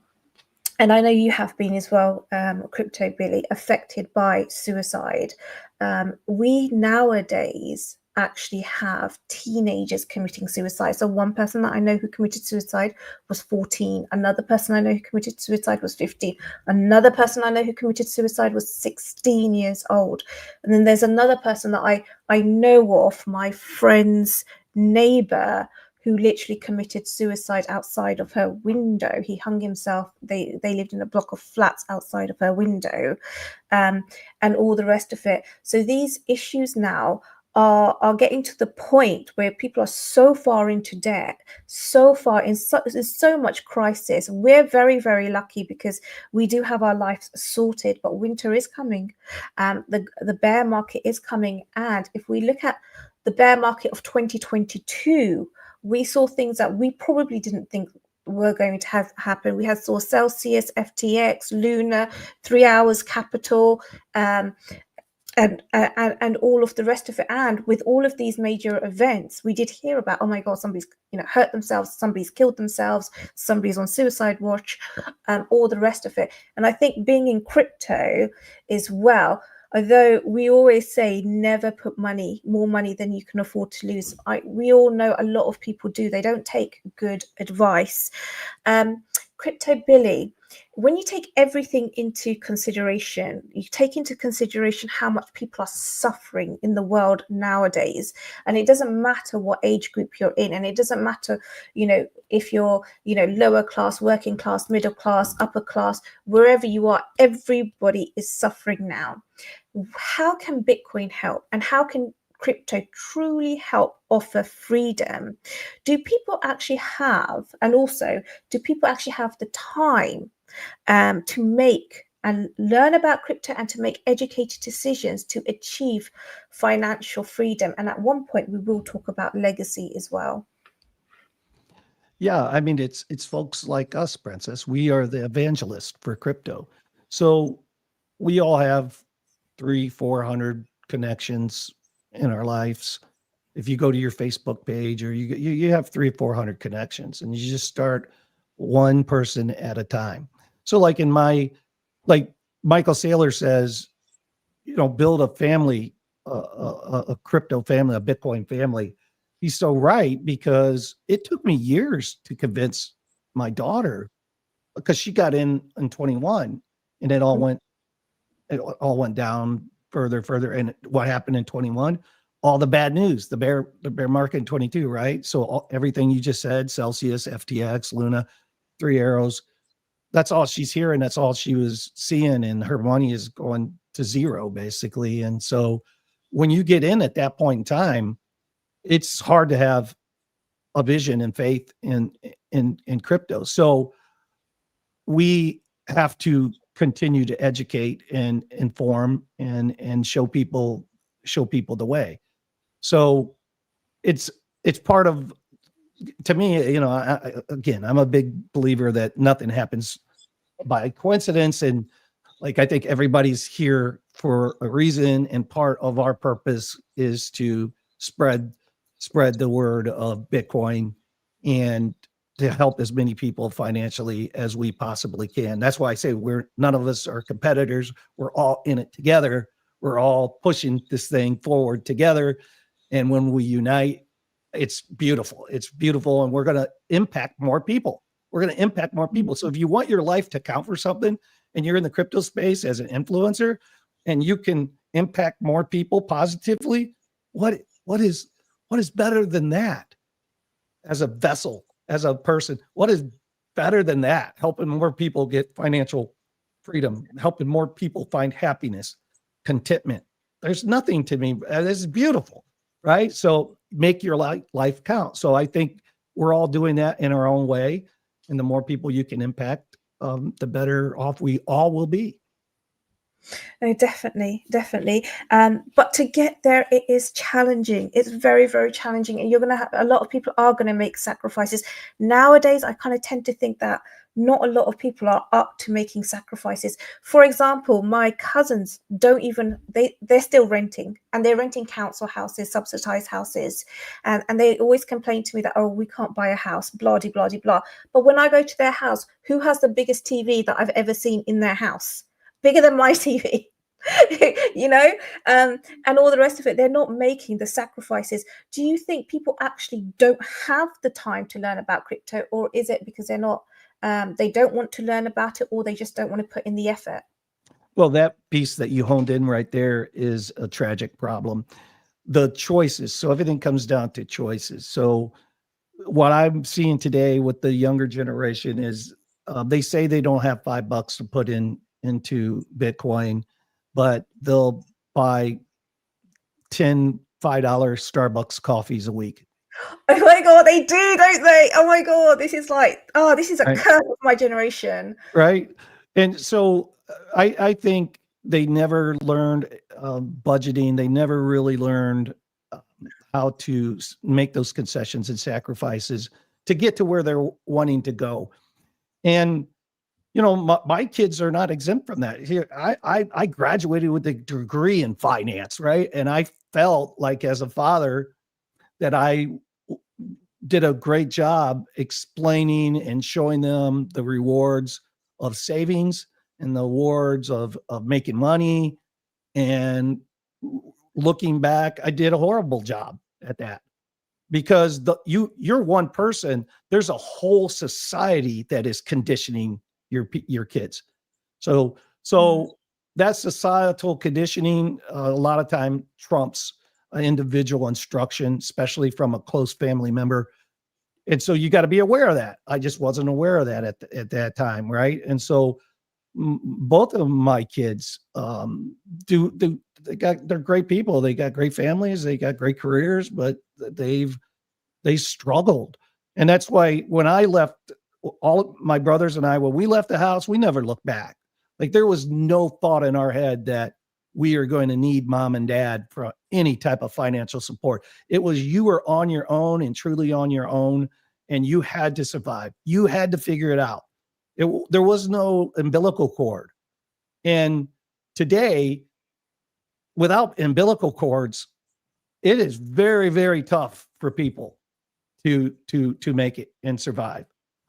and I know you have been as well, Crypto Billy, affected by suicide. We nowadays actually have teenagers committing suicide. So one person that I know who committed suicide was 14. Another person I know who committed suicide was 15. Another person I know who committed suicide was 16 years old. And then there's another person that I know of, my friend's neighbor, who literally committed suicide outside of her window. He hung himself. They lived in a block of flats outside of her window, and all the rest of it. So these issues now are getting to the point where people are so far into debt, so far in so much crisis. We're very, very lucky because we do have our lives sorted, but winter is coming. The bear market is coming. And if we look at the bear market of 2022, we saw things that we probably didn't think were going to have happen. We had saw Celsius, FTX, Luna, 3 Hours Capital, and all of the rest of it. And with all of these major events, we did hear about, oh my god, somebody's hurt themselves, somebody's killed themselves, somebody's on suicide watch, all the rest of it. And I think being in crypto as well, although we always say never put more money than you can afford to lose, we all know a lot of people do. They don't take good advice. Crypto Billy, when you take everything into consideration, you take into consideration how much people are suffering in the world nowadays, and it doesn't matter what age group you're in, and it doesn't matter, if you're, lower class, working class, middle class, upper class, wherever you are, everybody is suffering now. How can Bitcoin help, and how can crypto truly help offer freedom? Do people actually have, and also, do people actually have the time to make and learn about crypto and to make educated decisions to achieve financial freedom? And at one point, we will talk about legacy as well. Yeah, I mean, it's folks like us, Princess. We are the evangelists for crypto. So we all have 300-400 connections in our lives. If you go to your Facebook page, or you have 300-400 connections, and you just start one person at a time. So like like Michael Saylor says, build a family, a crypto family, a Bitcoin family. He's so right, because it took me years to convince my daughter, because she got in 21, and it all went down further. And what happened in 21? All the bad news, the bear market in 22, right? So everything you just said, Celsius, FTX, Luna, 3 Arrows, that's all she's hearing. That's all she was seeing. And her money is going to zero, basically. And so when you get in at that point in time, it's hard to have a vision and faith in crypto. So we have to continue to educate and inform and show people the way. So it's part of, to me, again, I'm a big believer that nothing happens by coincidence. And like, I think everybody's here for a reason, and part of our purpose is to spread the word of Bitcoin and to help as many people financially as we possibly can. That's why I say none of us are competitors. We're all in it together. We're all pushing this thing forward together. And when we unite, it's beautiful. It's beautiful. And we're going to impact more people. So if you want your life to count for something, and you're in the crypto space as an influencer, and you can impact more people positively, what is better than that? As a vessel, as a person, what is better than that? Helping more people get financial freedom, helping more people find happiness, contentment. There's nothing to me. This is beautiful, right? So make your life count. So I think we're all doing that in our own way. And the more people you can impact, the better off we all will be. No, definitely. But to get there, it is challenging. It's very, very challenging, and you're going to have a lot of people are going to make sacrifices. Nowadays, I kind of tend to think that not a lot of people are up to making sacrifices. For example, my cousins don't even they're still renting, and they're renting council houses, subsidized houses, and they always complain to me that, oh, we can't buy a house, blah de blah de blah. But when I go to their house, who has the biggest TV that I've ever seen in their house? Bigger than my TV. And all the rest of it. They're not making the sacrifices. Do you think people actually don't have the time to learn about crypto, or is it because they're not they don't want to learn about it, or they just don't want to put in the effort? Well, that piece that you honed in right there is a tragic problem. The choices. So everything comes down to choices. So what I'm seeing today with the younger generation is they say they don't have $5 to put into Bitcoin, but they'll buy 10 $5 Starbucks coffees a week. Oh my god, they do, don't they? Oh my god, this is like, oh, this is a Right. curse of my generation. Right. And so I think they never learned budgeting. They never really learned uh, how to make those concessions and sacrifices to get to where they're wanting to go. And my kids are not exempt from that. Here, I graduated with a degree in finance, right? And I felt like as a father that I did a great job explaining and showing them the rewards of savings and the rewards of making money. And looking back, I did a horrible job at that because you're one person. There's a whole society that is conditioning your kids. So Mm. so that societal conditioning a lot of time trumps individual instruction, especially from a close family member. And so you got to be aware of that. I just wasn't aware of that at that time, right? And so both of my kids do they're great people. They got great families. They got great careers, but they struggled. And that's why when I left, all my brothers and I, when we left the house, we never looked back. Like there was no thought in our head that we are going to need mom and dad for any type of financial support. It was you were on your own and truly on your own, and you had to survive. You had to figure it out. There was no umbilical cord. And today, without umbilical cords, it is very, very tough for people to make it and survive.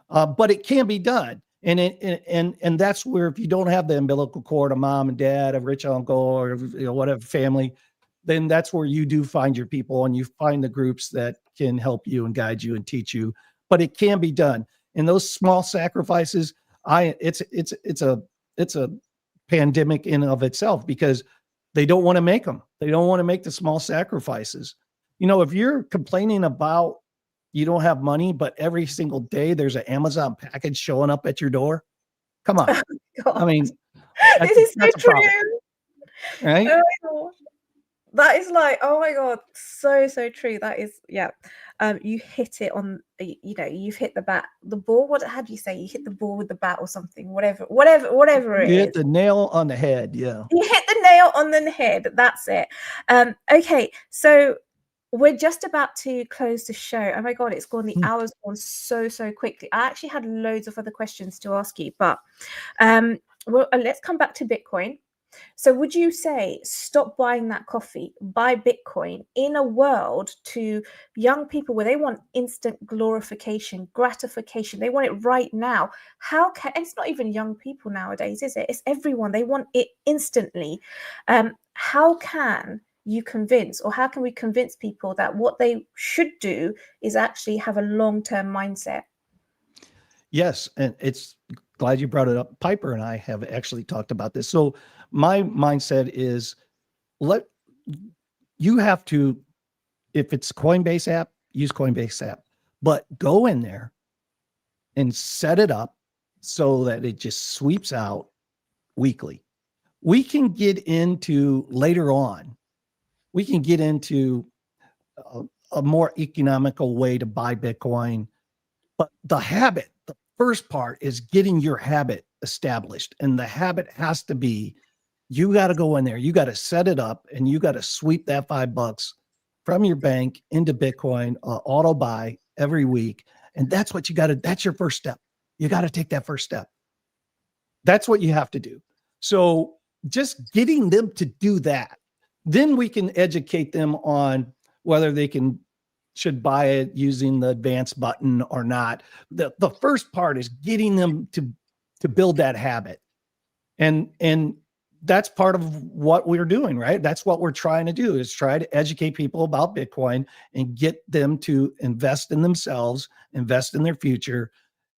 But it can be done. And that's where if you don't have the umbilical cord, a mom and dad, a rich uncle, or whatever family, then that's where you do find your people and you find the groups that can help you and guide you and teach you. But it can be done. And those small sacrifices, it's a pandemic in of itself because they don't want to make them. They don't want to make the small sacrifices. If you're complaining about you don't have money, but every single day there's an Amazon package showing up at your door. Come on. I God, mean, this is so that's a problem, true. right? Oh my god. That is like, oh my god, so true. That is, yeah. You hit it on, you've hit the ball. How do you say? You hit the ball with the bat or something, whatever it You hit is. the nail on the head. Yeah. You hit the nail on the head. That's it. Okay, so we're just about to close the show. Oh my god, it's gone. The Hmm. hour's gone so quickly. I actually had loads of other questions to ask you, but well, let's come back to Bitcoin. So would you say stop buying that coffee, buy Bitcoin in a world to young people where they want instant glorification, gratification, they want it right now? How can, and it's not even young people nowadays, is it? It's everyone. They want it instantly. How can you convince, or how can we convince people that what they should do is actually have a long-term mindset? Yes. And it's glad you brought it up. Piper and I have actually talked about this. So my mindset is let you have to, if it's Coinbase app, use Coinbase app, but go in there and set it up so that it just sweeps out weekly. We can get into later on, we can get into a, a more economical way to buy Bitcoin. But the habit, the first part is getting your habit established. And the habit has to be you got to go in there, you got to set it up, and you got to sweep that $5 from your bank into Bitcoin, auto buy every week. And that's what you got to, that's your first step. You got to take that first step. That's what you have to do. So just getting them to do that, then we can educate them on whether they should buy it using the advanced button or not. The first part is getting them to build that habit. And that's part of what we're doing, right? That's what we're trying to do is try to educate people about Bitcoin and get them to invest in themselves, invest in their future,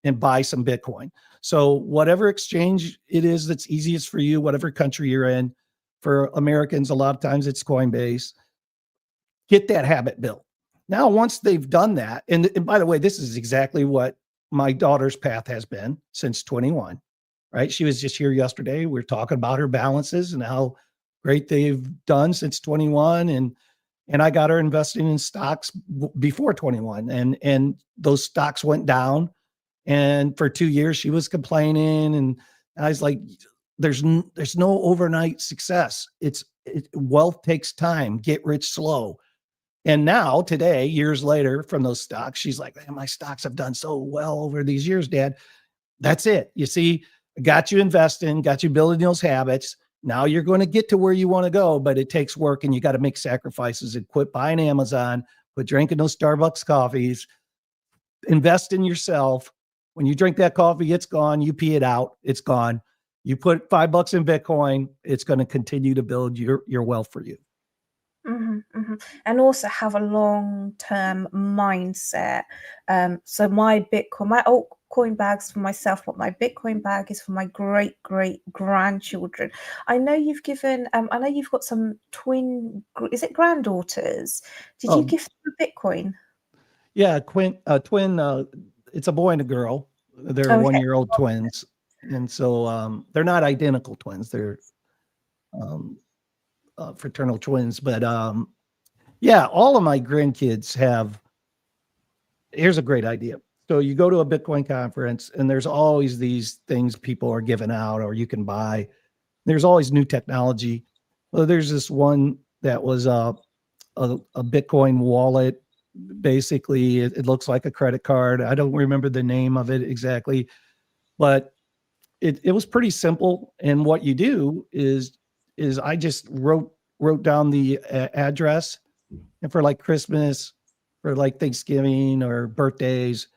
and buy some Bitcoin. So whatever exchange it is that's easiest for you, whatever country you're in, for Americans, a lot of times it's Coinbase. Get that habit built. now once they've done that, and by the way, this is exactly what my daughter's path has been since 21, right? She was just here yesterday. We're talking about her balances and how great they've done since 21. And I got her investing in stocks before 21, and those stocks went down. And for 2 years, she was complaining, and I was like, "There's no overnight success. Wealth takes time. Get rich slow." And now, today, years later, from those stocks, she's like, "Man, my stocks have done so well over these years, Dad." That's it. You see, got you investing, got you building those habits. Now you're going to get to where you want to go, but it takes work and you got to make sacrifices and quit buying Amazon, quit drinking those Starbucks coffees, invest in yourself. When you drink that coffee, it's gone. You pee it out, it's gone. You put $5 in Bitcoin, it's going to continue to build your wealth for you. And also have a long-term mindset. So my altcoin bag's for myself, but my Bitcoin bag is for my great grandchildren. I know you've given. I know you've got some twin. Is it granddaughters? Did you give them a Bitcoin? Yeah, twin. It's a boy and a girl. They're Okay. 1-year-old twins, and so they're not identical twins. They're fraternal twins. But yeah, all of my grandkids have. Here's a great idea. So you go to a Bitcoin conference, and there's always these things people are giving out, or you can buy. There's always new technology. Well, there's this one that was a Bitcoin wallet. Basically, it looks like a credit card. I don't remember the name of it exactly, but it was pretty simple. And what you do is I just wrote down the address, and for like Christmas, for like Thanksgiving or birthdays,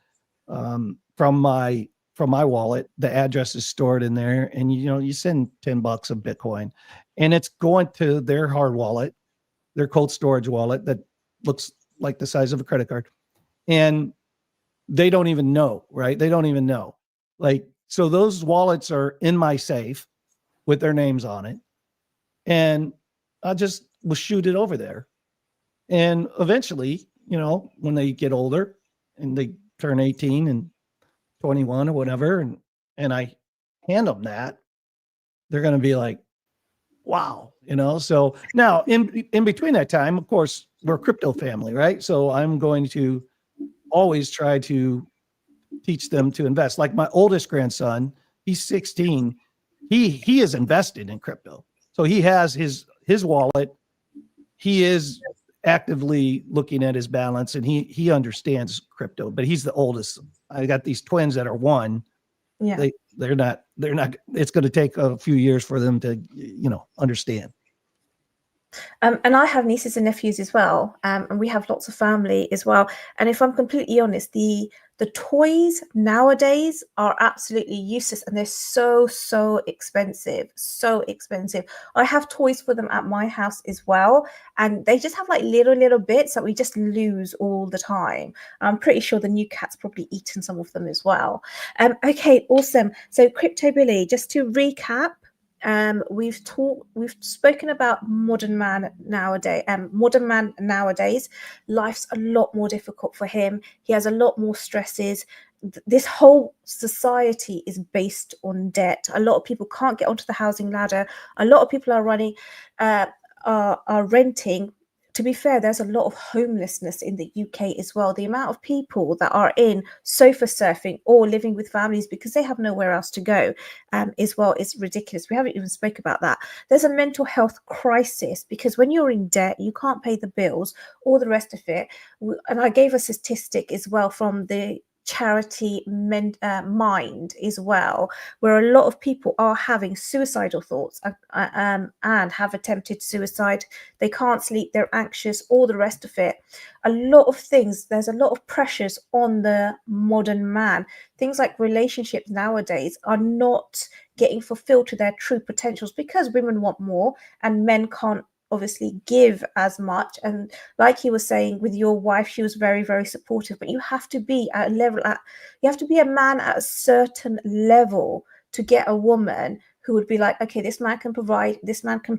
from my wallet, the address is stored in there, and you send $10 of Bitcoin, and it's going to their hard wallet, their cold storage wallet that looks like the size of a credit card, and they don't even know, right? They don't even know. Like, so those wallets are in my safe with their names on it, and I just will shoot it over there. And eventually, when they get older and they turn 18 and 21 or whatever, and I hand them that, they're going to be like, wow, So now in between that time, of course, we're a crypto family, right? So I'm going to always try to teach them to invest. Like my oldest grandson, he's 16. He is invested in crypto. So he has his wallet. He is actively looking at his balance, and he understands crypto, but he's the oldest. I got these twins that are one. Yeah. They're not, it's going to take a few years for them to, understand. And I have nieces and nephews as well, and we have lots of family as well. And if I'm completely honest, the toys nowadays are absolutely useless, and they're so expensive, so expensive. I have toys for them at my house as well, and they just have like little bits that we just lose all the time. I'm pretty sure the new cat's probably eaten some of them as well. Okay, awesome. So Crypto Billy, just to recap. We've spoken about modern man nowadays. Life's a lot more difficult for him. He has a lot more stresses. This whole society is based on debt. A lot of people can't get onto the housing ladder. A lot of people are renting. To be fair, there's a lot of homelessness in the UK as well. The amount of people that are in sofa surfing or living with families because they have nowhere else to go as well is ridiculous. We haven't even spoke about that. There's a mental health crisis because when you're in debt, you can't pay the bills, all the rest of it. And I gave a statistic as well from the charity Mind as well, where a lot of people are having suicidal thoughts and have attempted suicide. They can't sleep, they're anxious, all the rest of it. A lot of things, there's a lot of pressures on the modern man. Things like relationships nowadays are not getting fulfilled to their true potentials because women want more and men can't obviously give as much. And like he was saying with your wife, she was very supportive, but you have to be at a level you have to be a man at a certain level to get a woman who would be like, okay, this man can provide, this man can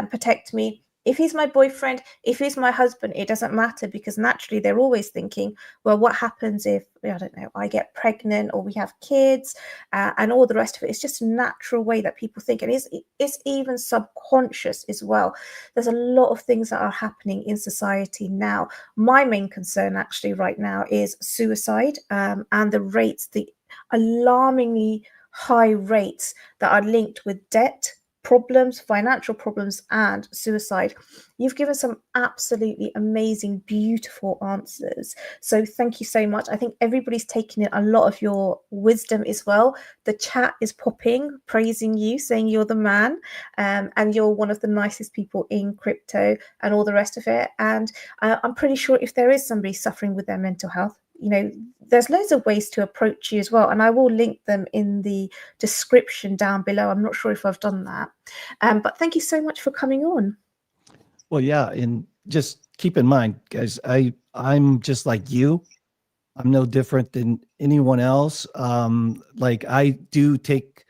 protect me, if he's my boyfriend, if he's my husband, it doesn't matter, because naturally they're always thinking, well, what happens if, I don't know, I get pregnant or we have kids, and all the rest of it. It's just a natural way that people think, and it's even subconscious as well. There's a lot of things that are happening in society now. My main concern actually right now is suicide, and the rates, the alarmingly high rates that are linked with debt problems, financial problems, and suicide. You've given some absolutely amazing, beautiful answers. So thank you so much. I think everybody's taking in a lot of your wisdom as well. The chat is popping, praising you, saying you're the man, and you're one of the nicest people in crypto and all the rest of it. And I'm pretty sure if there is somebody suffering with their mental health, there's loads of ways to approach you as well, and I will link them in the description down below. I'm not sure if I've done that, but thank you so much for coming on. Well, yeah, and just keep in mind, guys, I'm just like you. I'm no different than anyone else. Like, I do take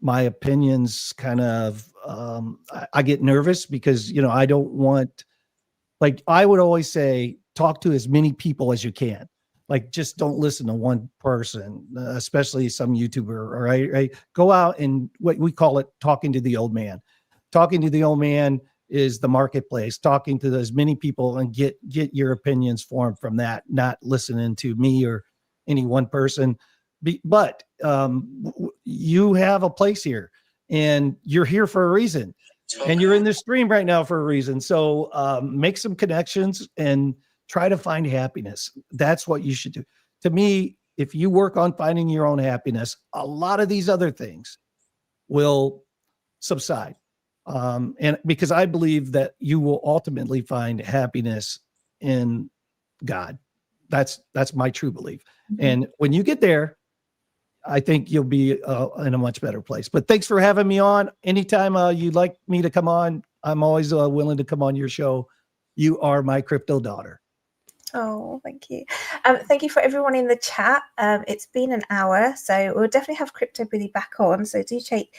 my opinions kind of, I get nervous because, I don't want, like, I would always say, talk to as many people as you can. Like, just don't listen to one person, especially some YouTuber. All right. Go out and, what we call it, talking to the old man. Talking to the old man is the marketplace. Talking to as many people and get your opinions formed from that, not listening to me or any one person. But you have a place here, and you're here for a reason. And you're in this stream right now for a reason. So make some connections and try to find happiness. That's what you should do. To me, if you work on finding your own happiness, a lot of these other things will subside. And because I believe that you will ultimately find happiness in God. That's my true belief. Mm-hmm. And when you get there, I think you'll be in a much better place. But thanks for having me on. Anytime you'd like me to come on, I'm always willing to come on your show. You are my crypto daughter. Oh, thank you. Thank you for everyone in the chat. It's been an hour, so we'll definitely have Crypto Billy back on. So do take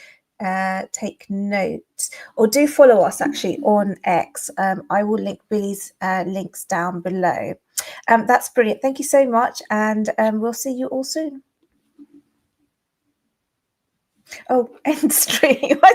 notes, or do follow us actually on X. I will link Billy's links down below. That's brilliant. Thank you so much, and we'll see you all soon. Oh, end stream.